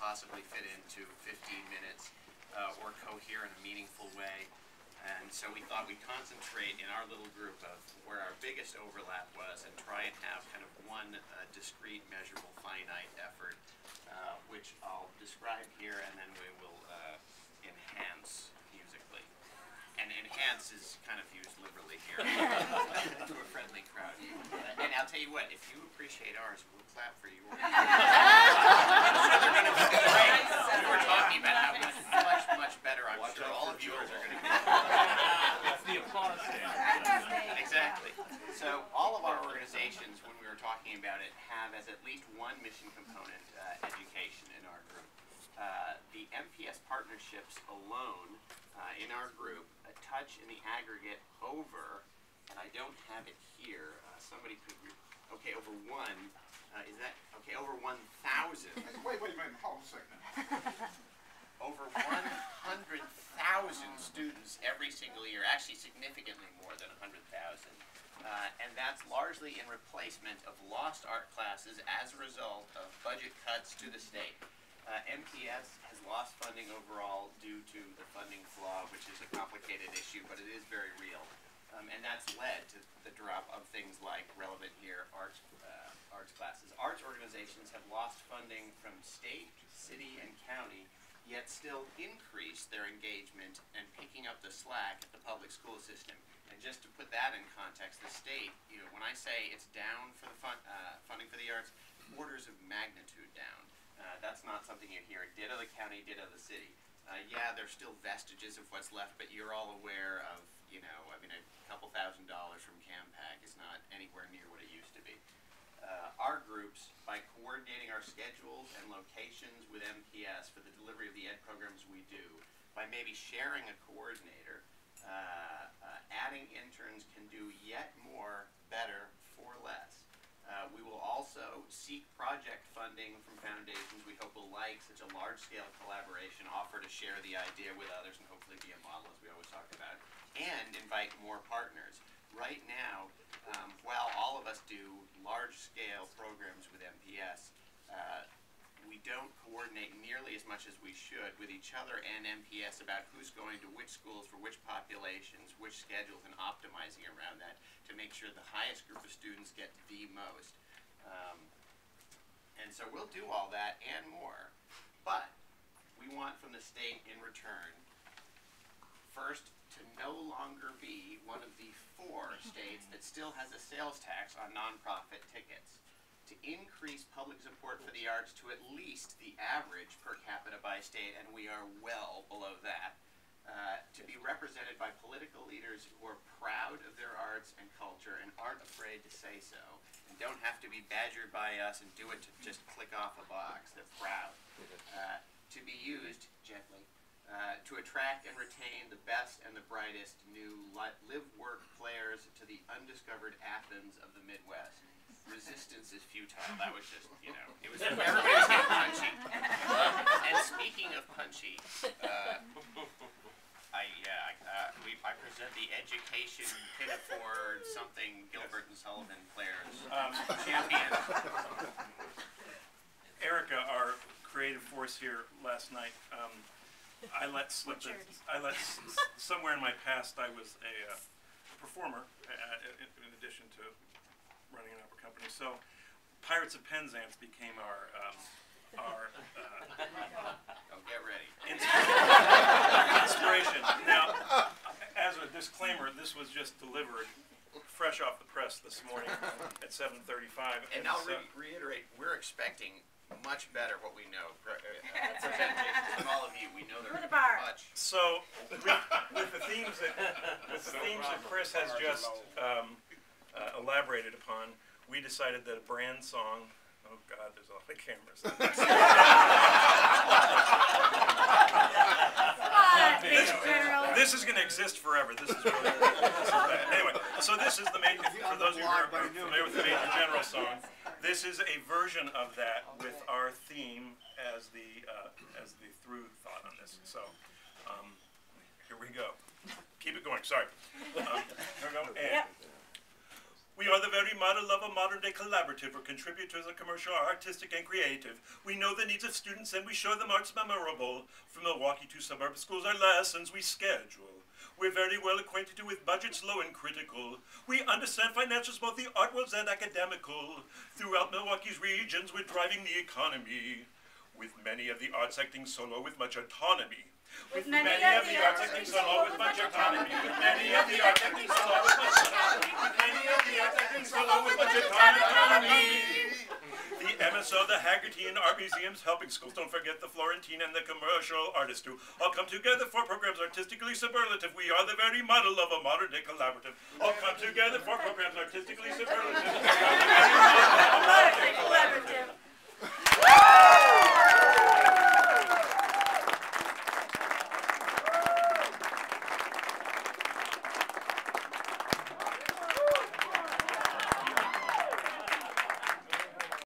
possibly fit into 15 minutes or cohere in a meaningful way. And so we thought we'd concentrate in our little group of where our biggest overlap was and try and have kind of one discrete, measurable, finite effort, which I'll describe here, and then we will enhance musically. And enhance is kind of used liberally here to a friendly crowd. And I'll tell you what, if you appreciate ours, we'll clap for you. They're going to be great. We were talking about how much better I'm sure all of yours are going to be. That's the applause stand. Exactly. So all of our organizations, when we were talking about it, have as at least one mission component education in our group. The MPS partnerships alone in our group touch in the aggregate over, and I don't have it here, somebody could, okay, over one, is that, okay, over 1,000. Wait, hold a second. Over 100,000 students every single year, actually significantly more than 100,000. And that's largely in replacement of lost art classes as a result of budget cuts to the state. MPS has lost funding overall due to the funding flaw, which is a complicated issue, but it is very real. And that's led to the drop of things like, relevant here, arts classes. Arts organizations have lost funding from state, city, and county, yet still increase their engagement and picking up the slack at the public school system. And just to put that in context, the state, you know, when I say it's down for the funding for the arts, orders of magnitude down. That's not something you hear. Ditto the county, ditto the city. Yeah, there's still vestiges of what's left, but you're all aware of, you know, I mean, a couple $1,000s from CAMPAC is not anywhere near what it used to be. Our groups, by coordinating our schedules and locations with MPS for the delivery of the ed programs we do, by maybe sharing a coordinator, adding interns can do yet more, better, for less. We will also seek project funding from foundations we hope will like such a large-scale collaboration, offer to share the idea with others, and hopefully be a model, as we always talk about, and invite more partners. Right now, while all of us do large-scale programs with MPS, we don't coordinate nearly as much as we should with each other and MPS about who's going to which schools for which populations, which schedules, and optimizing around that to make sure the highest group of students get the most. And so we'll do all that and more, but we want from the state in return, first, to no longer be one of the 4 states that still has a sales tax on nonprofit tickets, to increase public support for the arts to at least the average per capita by state, and we are well below that, to be represented by political leaders who are proud of their arts and culture and aren't afraid to say so, and don't have to be badgered by us and do it to just click off a box. They're proud. To be used gently to attract and retain the best and the brightest new live-work players to the undiscovered Athens of the Midwest. Resistance is futile. That was just, you know, it was everybody was getting punchy. And speaking of punchy, I present the education Pinafore something Gilbert and Sullivan players champion. Erica, our creative force here last night, I let slip somewhere in my past I was a performer in addition to running an opera company. So Pirates of Penzance became our get ready. Inspiration. Now, as a disclaimer, this was just delivered fresh off the press this morning at 7:35. And I'll reiterate, we're expecting much better what we know. Presentations from all of you, we know there much. So, with the themes that Chris has just elaborated upon, we decided that a brand song. Oh God, there's a lot of cameras. This is going to exist forever. This is really anyway. So this is the major. For those of you who are familiar with the Major General song, this is a version of that with our theme as the through thought on this. So here we go. Keep it going. Sorry. Here we go. And We are the very model of a modern-day collaborative where contributors are commercial, artistic, and creative. We know the needs of students and we show them arts memorable. From Milwaukee to suburban schools, our lessons we schedule. We're very well acquainted with budgets low and critical. We understand financials, both the art worlds and academical. Throughout Milwaukee's regions, we're driving the economy. With many of the arts acting solo with much autonomy. With many of the arts acting solo with much autonomy. With many of the arts acting solo with much autonomy. With many of the arts acting solo with much autonomy. The MSO, the Haggerty, and art museums helping schools. Don't forget the Florentine and the commercial artists too. All come together for programs artistically superlative. We are the very model of a modern-day collaborative. All come together for programs artistically superlative. We are the very model of a modern-day collaborative.